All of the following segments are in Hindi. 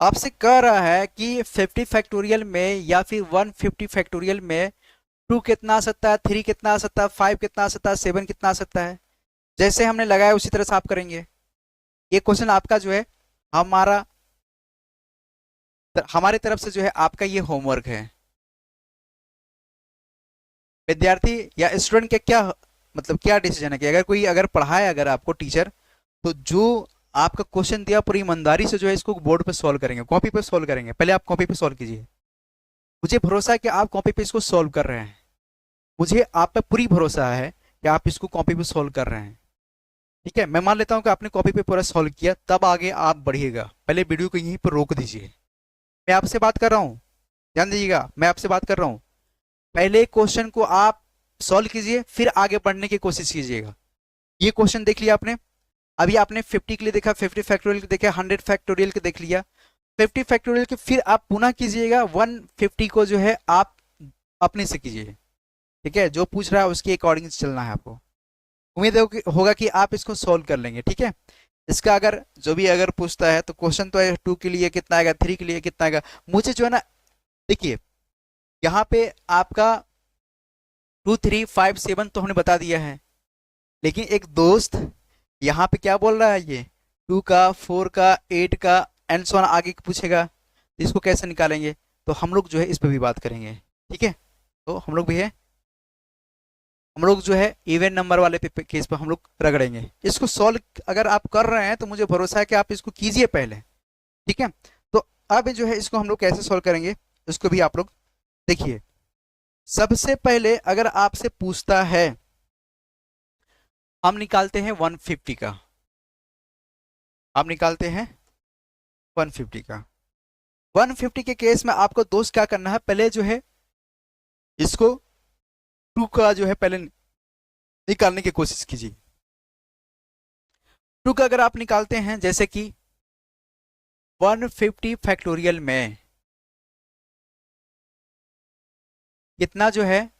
आपसे कह रहा है कि 50 फैक्टोरियल में या फिर 150 फैक्टोरियल में 2 कितना आ सकता है, 3 कितना आ सकता है, 5 कितना आ सकता है, 7 कितना आ सकता है। जैसे हमने लगाया उसी तरह से आप करेंगे। ये क्वेश्चन आपका जो है, हमारा हमारी तरफ से जो है आपका ये होमवर्क है। विद्यार्थी या स्टूडेंट के क्या मतलब क्या डिसीजन है कि अगर कोई अगर पढ़ाए अगर आपको टीचर, तो जो आपका क्वेश्चन दिया पूरी ईमानदारी से जो है इसको बोर्ड पे सॉल्व करेंगे, कॉपी पे सॉल्व करेंगे। पहले आप कॉपी पे सॉल्व कीजिए। मुझे भरोसा है कि आप कॉपी पे इसको सॉल्व कर रहे हैं। मुझे आप पे पूरी भरोसा है कि आप इसको कॉपी पे सॉल्व कर रहे हैं। ठीक है, मैं मान लेता हूं कि आपने कॉपी पे पूरा सॉल्व किया, तब आगे आप बढ़िएगा। पहले वीडियो को यहीं पर रोक दीजिए। मैं आपसे बात कर रहा हूँ, ध्यान दीजिएगा, मैं आपसे बात कर रहा हूँ। पहले क्वेश्चन को आप सॉल्व कीजिए, फिर आगे बढ़ने की कोशिश कीजिएगा। ये क्वेश्चन देख लिया आपने। अभी आपने 50 के लिए देखा, 50 फैक्टोरियल के देखा, 100 फैक्टोरियल के देख लिया। 50 फैक्टोरियल के फिर आप पुनः कीजिएगा, 150 को जो है आप अपने से कीजिए। ठीक है, जो पूछ रहा है उसके अकॉर्डिंग चलना है आपको। उम्मीद होगा कि आप इसको सॉल्व कर लेंगे। ठीक है, इसका अगर जो भी अगर पूछता है तो क्वेश्चन तो है 2 के लिए कितना आएगा, 3 के लिए कितना आएगा। मुझे जो है ना, देखिए यहाँ पे आपका 2 3 5 7 तो हमने बता दिया है, लेकिन एक दोस्त यहाँ पे क्या बोल रहा है, ये 2 का, 4 का, 8 का एंड सो ऑन आगे पूछेगा, तो इसको कैसे निकालेंगे। तो हम लोग जो है इस पे भी बात करेंगे। ठीक है, तो हम लोग भी है, हम लोग जो है इवन नंबर वाले केस पे हम लोग रगड़ेंगे इसको सॉल्व। अगर आप कर रहे हैं तो मुझे भरोसा है कि आप इसको कीजिए पहले। ठीक है, तो अब जो है इसको हम लोग कैसे सॉल्व करेंगे, इसको भी आप लोग देखिए। सबसे पहले अगर आपसे पूछता है, हम निकालते हैं 150 का, आप निकालते हैं 150 का। 150 के केस में आपको दोस्त क्या करना है, पहले जो है इसको 2 का जो है पहले निकालने की कोशिश कीजिए। 2 का अगर आप निकालते हैं, जैसे कि 150 फैक्टोरियल में कितना जो है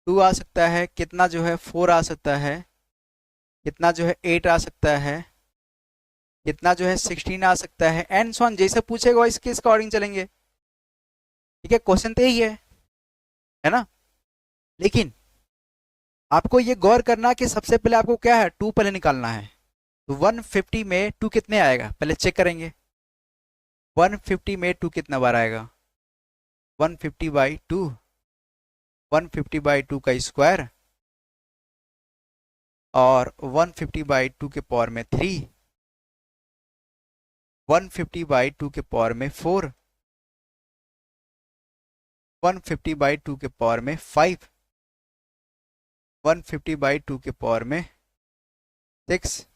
2 आ सकता है, कितना जो है 4 आ सकता है, कितना जो है 8 आ सकता है, कितना जो है 16 आ सकता है एंड सो ऑन। जैसे पूछेगा इसके अकॉर्डिंग चलेंगे। ठीक है, क्वेश्चन तो यही है ना। लेकिन आपको ये गौर करना कि सबसे पहले आपको क्या है, 2 पहले निकालना है। तो 150 में 2 कितने आएगा पहले चेक करेंगे। 150 में 2 कितना बार आएगा, 150/2, 150/2 का स्क्वायर, और 150/2 के पावर में 3, 150/2 के पावर में 4, 150/2 के पावर में 5, 150/2 के पावर में 6,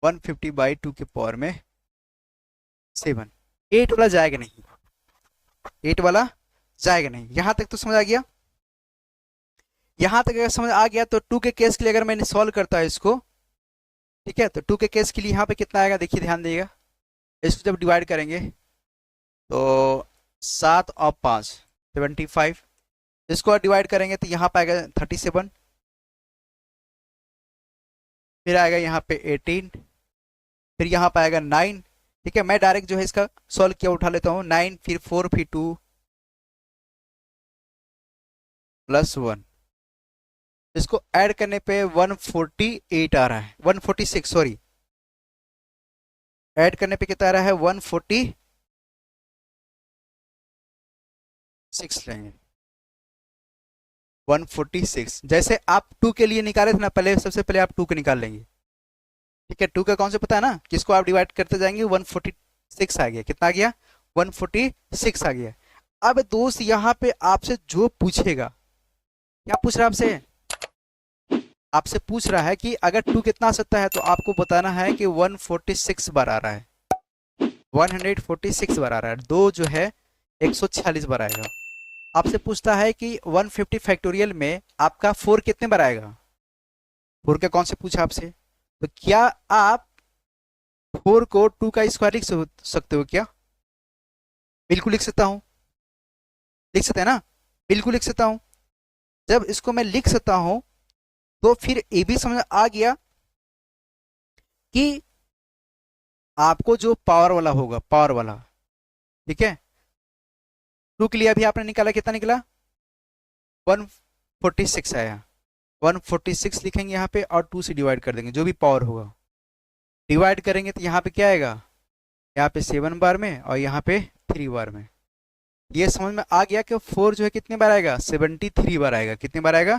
150/2 के पावर में 7। 8 वाला जाएगा नहीं, 8 वाला जाएगा नहीं। यहां तक तो समझ आ गया। यहां तक अगर समझ आ गया तो 2 के केस के लिए अगर मैंने सॉल्व करता है इसको, ठीक है, तो 2 के केस के लिए यहाँ पे कितना आएगा, देखिए ध्यान दीजिएगा। इसको जब डिवाइड करेंगे तो 7 और 5 75, इसको डिवाइड करेंगे तो यहाँ पे आएगा 37, फिर आएगा यहाँ पे 18, फिर यहाँ पे आएगा 9। ठीक है, मैं डायरेक्ट जो है इसका सॉल्व किया उठा लेता हूँ। 9 फिर 4 फिर 2 प्लस 1, इसको ऐड करने पे 148 आ रहा है, 146 सॉरी, ऐड करने पे कितना आ रहा है 146 लेंगे, 146। जैसे आप 2 के लिए निकाले थे ना, पहले सबसे पहले आप 2 के निकाल लेंगे। ठीक है, 2 का कौन से पता है ना, किसको आप डिवाइड करते जाएंगे, 146 आ गया, कितना आ गया 146 आ गया। अब दोस्त यहाँ पे आपसे जो पूछेगा, क्या पूछ रहा है आपसे, आपसे पूछ रहा है कि अगर 2 कितना आ सकता है, तो आपको बताना है कि 146 बार आ रहा है, 146 बार आ रहा है। 2 जो है 146 बार आएगा। आपसे पूछता है कि 150 फैक्टोरियल में आपका 4 कितने बार आएगा, 4 का कौन से पूछा आपसे। तो क्या आप 4 को 2 का स्क्वायर लिख सकते हो क्या, बिल्कुल लिख सकता हूँ, लिख सकते हैं ना, बिल्कुल लिख सकता हूँ। जब इसको मैं लिख सकता हूँ तो फिर ये भी समझ आ गया कि आपको जो पावर वाला होगा, पावर वाला, ठीक है, टू के लिए अभी आपने निकाला, कितना निकला, 146 आया, 146 लिखेंगे यहाँ पे और 2 से डिवाइड कर देंगे, जो भी पावर होगा डिवाइड करेंगे तो यहाँ पे क्या आएगा, यहाँ पे 7 बार में और यहाँ पे 3 बार में। ये समझ में आ गया कि 4 जो है कितने बार आएगा, 73 बार आएगा। कितने बार आएगा,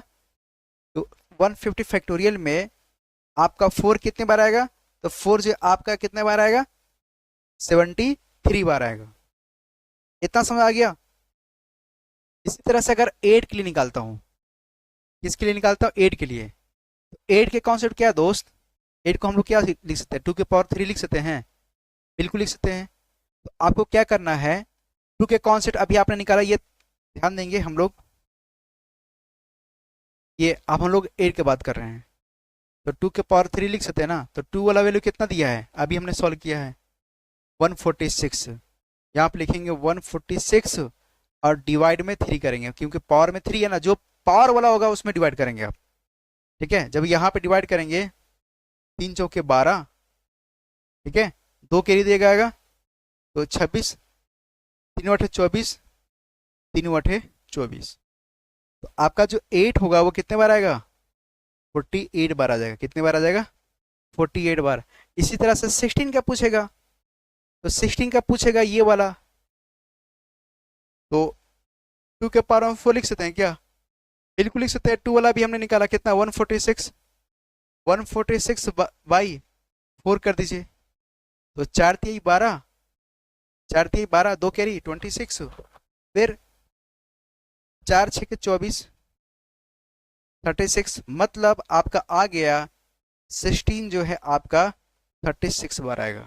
तो 150 फैक्टोरियल में आपका 4 कितने बार आएगा, तो 4 जो आपका कितने बार आएगा, 73 बार आएगा। इतना समझ आ गया। इसी तरह से अगर 8 के लिए निकालता हूँ, किसके लिए निकालता हूँ, 8 के लिए, तो 8 के कॉन्सेप्ट क्या है दोस्त, 8 को हम लोग क्या लिख सकते हैं, 2 के पावर 3 लिख सकते हैं, बिल्कुल लिख सकते हैं। तो आपको क्या करना है, 2 के कॉन्सेप्ट अभी आपने निकाला, ये ध्यान देंगे हम लोग, ये अब हम लोग 8 की बात कर रहे हैं, तो 2 के पावर 3 लिख सकते हैं ना, तो 2 वाला वैल्यू कितना दिया है, अभी हमने सॉल्व किया है 146, यहाँ पे लिखेंगे 146 और डिवाइड में 3 करेंगे, क्योंकि पावर में 3 है ना, जो पावर वाला होगा उसमें डिवाइड करेंगे आप, ठीक है। जब यहाँ पे डिवाइड करेंगे, 3 चौके 12, ठीक है, 2 कैरी देगा आएगा तो 26, 3 अठे 24, 3 अठे 24, तो आपका जो 8 होगा वो कितने बार आएगा, 48 बार आ जाएगा। कितने बार आ जाएगा, 48 बार। इसी तरह से 16 का पूछेगा, तो 16 का पूछेगा ये वाला, तो 2 के पावर में 4 लिख सकते हैं क्या, बिल्कुल लिख सकते हैं। 2 वाला भी हमने निकाला कितना, 146, 146 बाई 4 कर दीजिए, तो 4 3 12, 4 3 12, 2 कैरी 26, फिर 4 6 24, 36, मतलब आपका आ गया 16 जो है आपका 36 बार आएगा।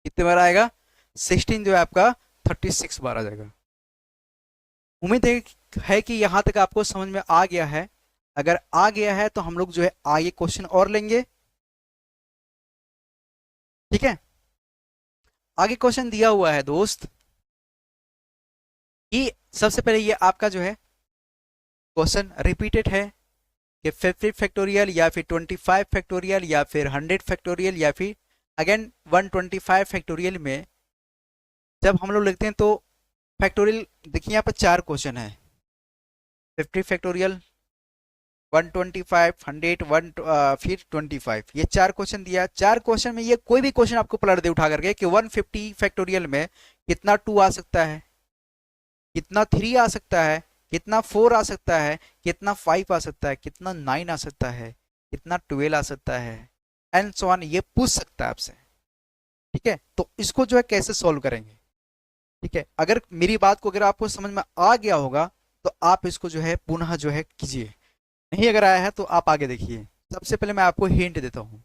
कितने बार आएगा, 16 जो है आपका 36 बार आ जाएगा। उम्मीद है कि यहाँ तक आपको समझ में आ गया है। अगर आ गया है तो हम लोग जो है आगे क्वेश्चन और लेंगे, ठीक है। आगे क्वेश्चन दिया हुआ है दोस्त कि सबसे पहले ये आपका जो है क्वेश्चन रिपीटेड है कि 50 फैक्टोरियल या फिर 25 फैक्टोरियल या फिर 100 फैक्टोरियल या फिर अगेन 125 फैक्टोरियल में जब हम लोग लिखते हैं तो फैक्टोरियल, देखिए यहाँ पर 4 क्वेश्चन है, 50 फैक्टोरियल, 125, 100, 1 फिर 25, ये 4 क्वेश्चन दिया। 4 क्वेश्चन में ये कोई भी क्वेश्चन आपको पलट दे उठा करके कि 150 फैक्टोरियल में कितना 2 आ सकता है, कितना 3 आ सकता है, कितना 4 आ सकता है, कितना 5 आ सकता है, कितना 9 आ सकता है, कितना 12 आ सकता है, एंड सो ऑन, ये पूछ सकता है आपसे, ठीक है। तो इसको जो है कैसे सॉल्व करेंगे, ठीक है। अगर मेरी बात को अगर आपको समझ में आ गया होगा तो आप इसको जो है पुनः जो है कीजिए, नहीं अगर आया है तो आप आगे देखिए। सबसे पहले मैं आपको हिंट देता हूं,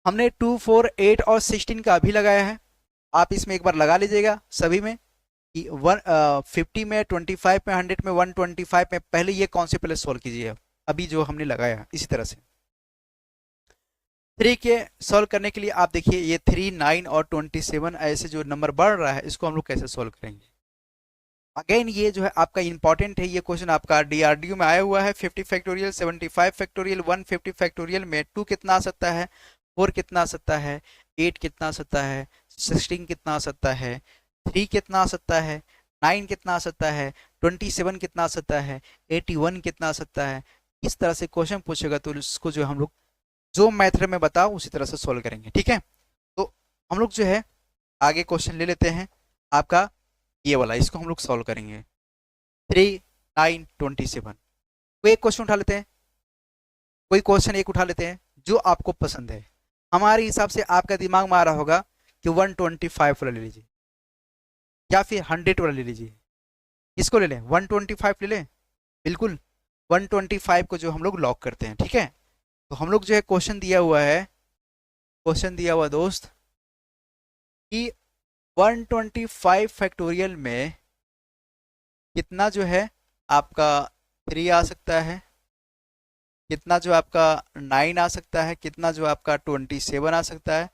हमने 2 4 8 और 16 का अभी लगाया है, आप इसमें एक बार लगा लीजिएगा सभी में कि 50 में, 25 में, 100 में, 125 में, पहले ये कौन से पहले सॉल्व कीजिए अभी जो हमने लगाया। इसी तरह से 3 के सॉल्व करने के लिए आप देखिए ये 3 9 और 27 ऐसे जो नंबर बढ़ रहा है इसको हम लोग कैसे सॉल्व करेंगे। अगेन ये जो है आपका इंपॉर्टेंट है, ये क्वेश्चन आपका डीआरडीओ में आया हुआ है। 50 फैक्टोरियल, 75 फैक्टोरियल, 150 फैक्टोरियल में 2 कितना आ सकता है, 4 कितना आ सकता है, 8 कितना आ सकता है, 16 कितना आ सकता है, 3 कितना आ सकता है, 9 कितना आ सकता है, 27 कितना आ सकता है, 81 कितना आ सकता है। इस तरह से क्वेश्चन पूछेगा तो उसको जो हम लोग जो मेथड में बताओ उसी तरह से सोल्व करेंगे, ठीक है। तो हम लोग जो है आगे क्वेश्चन ले लेते हैं आपका ये वाला, इसको हम लोग सॉल्व करेंगे। 3 9 27, कोई एक क्वेश्चन उठा लेते हैं, कोई क्वेश्चन एक उठा लेते हैं जो आपको पसंद है। हमारे हिसाब से आपका दिमाग में आ रहा होगा कि 125 वाला ले लीजिए या फिर 100 वाला ले लीजिए। किसको ले लें, 125 ले लें, बिल्कुल 125 को जो हम लोग लॉक करते हैं, ठीक है। तो हम लोग जो है क्वेश्चन दिया हुआ है, क्वेश्चन दिया हुआ दोस्त कि 125 फैक्टोरियल में कितना जो है आपका 3 आ सकता है, कितना जो आपका 9 आ सकता है, कितना जो आपका 27 आ सकता है।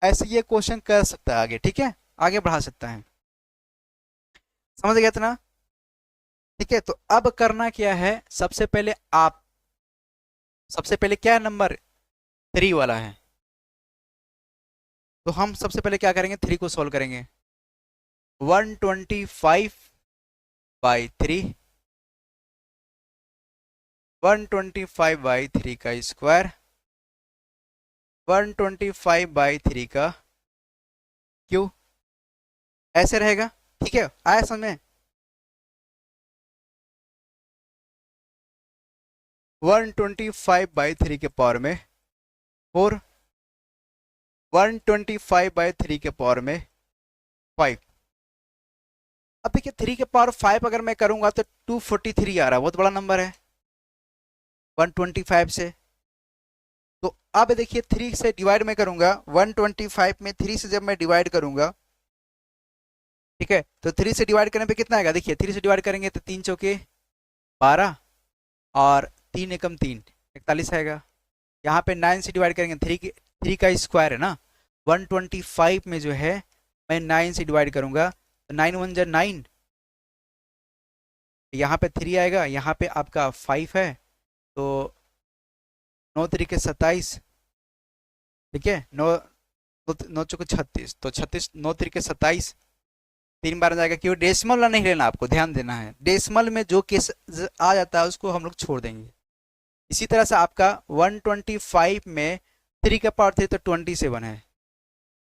ऐसे ये क्वेश्चन कर सकता है आगे, ठीक है, आगे बढ़ा सकता है। समझ गया इतना, ठीक है। तो अब करना क्या है, सबसे पहले आप, सबसे पहले क्या नंबर 3 वाला है, तो हम सबसे पहले क्या करेंगे, 3 को सॉल्व करेंगे। 125/3, 125/3 का स्क्वायर, 125/3 का क्यू, ऐसे रहेगा। ठीक है, आया समझ में? 125/3 के पावर में 4, 125/3 के पावर में 5। अब देखिए 3 के पावर 5 अगर मैं करूंगा तो 243 आ रहा है, बहुत बड़ा नंबर है 125 से। तो अब देखिए 3 से डिवाइड मैं करूंगा, 125 में 3 से जब मैं डिवाइड करूंगा, ठीक है, तो 3 से डिवाइड करने पे कितना आएगा, देखिए 3 से डिवाइड करेंगे तो 3 चौके 12 और 3 एकम 3, 41 आएगा। यहाँ पे 9 से डिवाइड करेंगे, 3 का स्क्वायर है ना, 125 में जो है मैं 9 से डिवाइड करूंगा तो 9 1 जा 9, यहाँ पे 3 आएगा, यहाँ पे आपका 5 है, तो 9 3 27, ठीक है, 9 9 चौके 36, तो 36 9 3 27, 3 बार जाएगा। क्यों, डेसिमल नहीं लेना, आपको ध्यान देना है, डेसिमल में जो केस आ जाता है उसको हम लोग छोड़ देंगे। इसी तरह से आपका 125 में 3 का पावर 3 तो 27 है,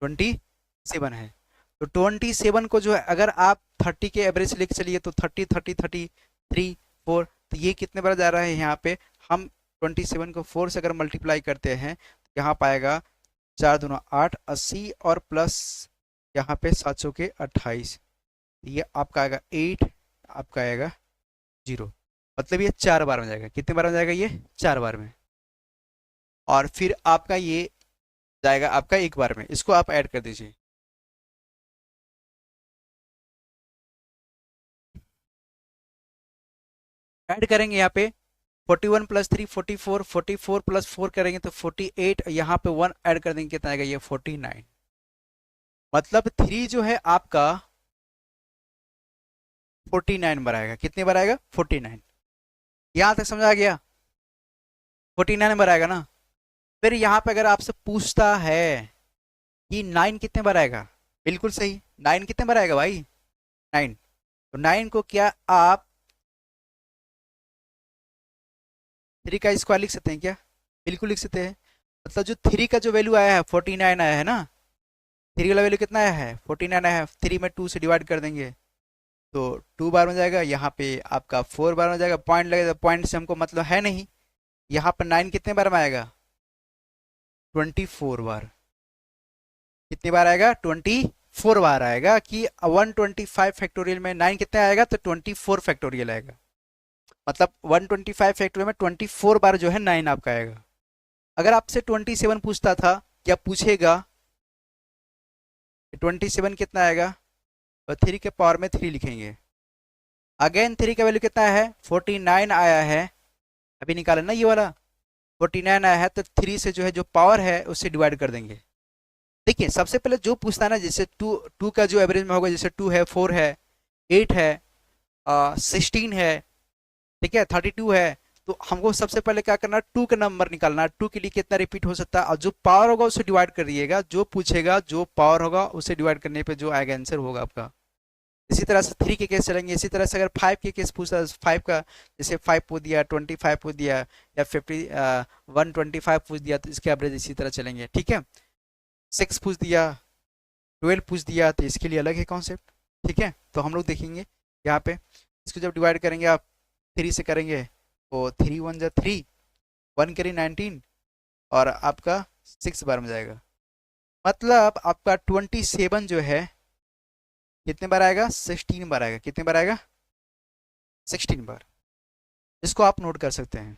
27 है। तो 27 को जो है अगर आप 30 के एवरेज लेके चलिए तो 30 30 33 4, तो ये कितने बार जा रहा है, यहाँ पे हम 27 को 4 से अगर मल्टीप्लाई करते हैं तो यहाँ पाएगा 4 दूना 8, 80 और प्लस यहाँ पे 700 के 28, ये आपका आएगा 8, आपका आएगा 0। मतलब ये 4 बार में जाएगा, कितने बार में जाएगा, ये 4 बार में। और फिर आपका ये जाएगा आपका 1 बार में, इसको आप ऐड कर दीजिए। ऐड करेंगे यहाँ पे 41 + 3 44, 44 + 4 करेंगे तो 48, यहाँ पे 1 ऐड कर देंगे, कितना आएगा, ये 49। मतलब 3 जो है आपका 49 बार आएगा, कितने बार आएगा, 49। यहाँ तक समझ आ गया, 49 बार आएगा ना। फिर यहाँ पे अगर आपसे पूछता है कि 9 कितने बार आएगा, बिल्कुल सही, 9 कितने बार आएगा भाई, 9। तो 9 को क्या आप 3 का स्क्वायर लिख सकते हैं क्या, बिल्कुल लिख सकते हैं। मतलब जो 3 का जो वैल्यू आया है 49 आया है ना, 3 वाला वैल्यू कितना आया है, 49 आया है। 3 में 2 से डिवाइड कर देंगे तो 2 बार में जाएगा, यहाँ पे आपका 4 बार में जाएगा, पॉइंट लगेगा, पॉइंट से हमको मतलब है नहीं। यहाँ पर 9 कितने बार में आएगा, 24 बार। कितनी बार आएगा, 24 बार आएगा। कि 125 फैक्टोरियल में 9 कितने आएगा, तो 24 फैक्टोरियल आएगा। मतलब 125 फैक्टोरियल में 24 बार जो है 9 आपका आएगा। अगर आपसे 27 पूछता था, क्या पूछेगा 27 कितना आएगा, तो 3 के पावर में 3 लिखेंगे। अगेन 3 का वैल्यू कितना है, 49 आया है, अभी निकाला ना ये वाला, 49 आया है, तो 3 से जो है जो पावर है उससे डिवाइड कर देंगे। देखिए सबसे पहले जो पूछता है ना, जैसे 2 का जो एवरेज में होगा, जैसे 2 है, 4 है, 8 है, 16 है, ठीक है, 32 है, तो हमको सबसे पहले क्या करना है, 2 का नंबर निकालना है। 2 के लिए कितना रिपीट हो सकता है, और जो पावर होगा उसे डिवाइड कर दिएगा, जो पूछेगा जो पावर होगा उसे डिवाइड करने पे जो आएगा आंसर होगा आपका। इसी तरह से 3 के केस चलेंगे। इसी तरह से अगर 5 के केस पूछता है, 5 का जैसे 5 पूछ दिया, 25 पूछ दिया, या 125 पूछ दिया, तो इसके एवरेज इसी तरह चलेंगे। ठीक है, 6 पूछ दिया, 12 पूछ दिया, तो इसके लिए अलग है कॉन्सेप्ट। ठीक है, तो हम लोग देखेंगे यहाँ पे इसको जब डिवाइड करेंगे आप 3 से करेंगे तो 3 1 जा 3, 1 करी 19, और आपका 6 बार में जाएगा। मतलब आपका 27 जो है कितने बार आएगा, 16 बार आएगा। कितने बार आएगा, 16 बार। इसको आप नोट कर सकते हैं।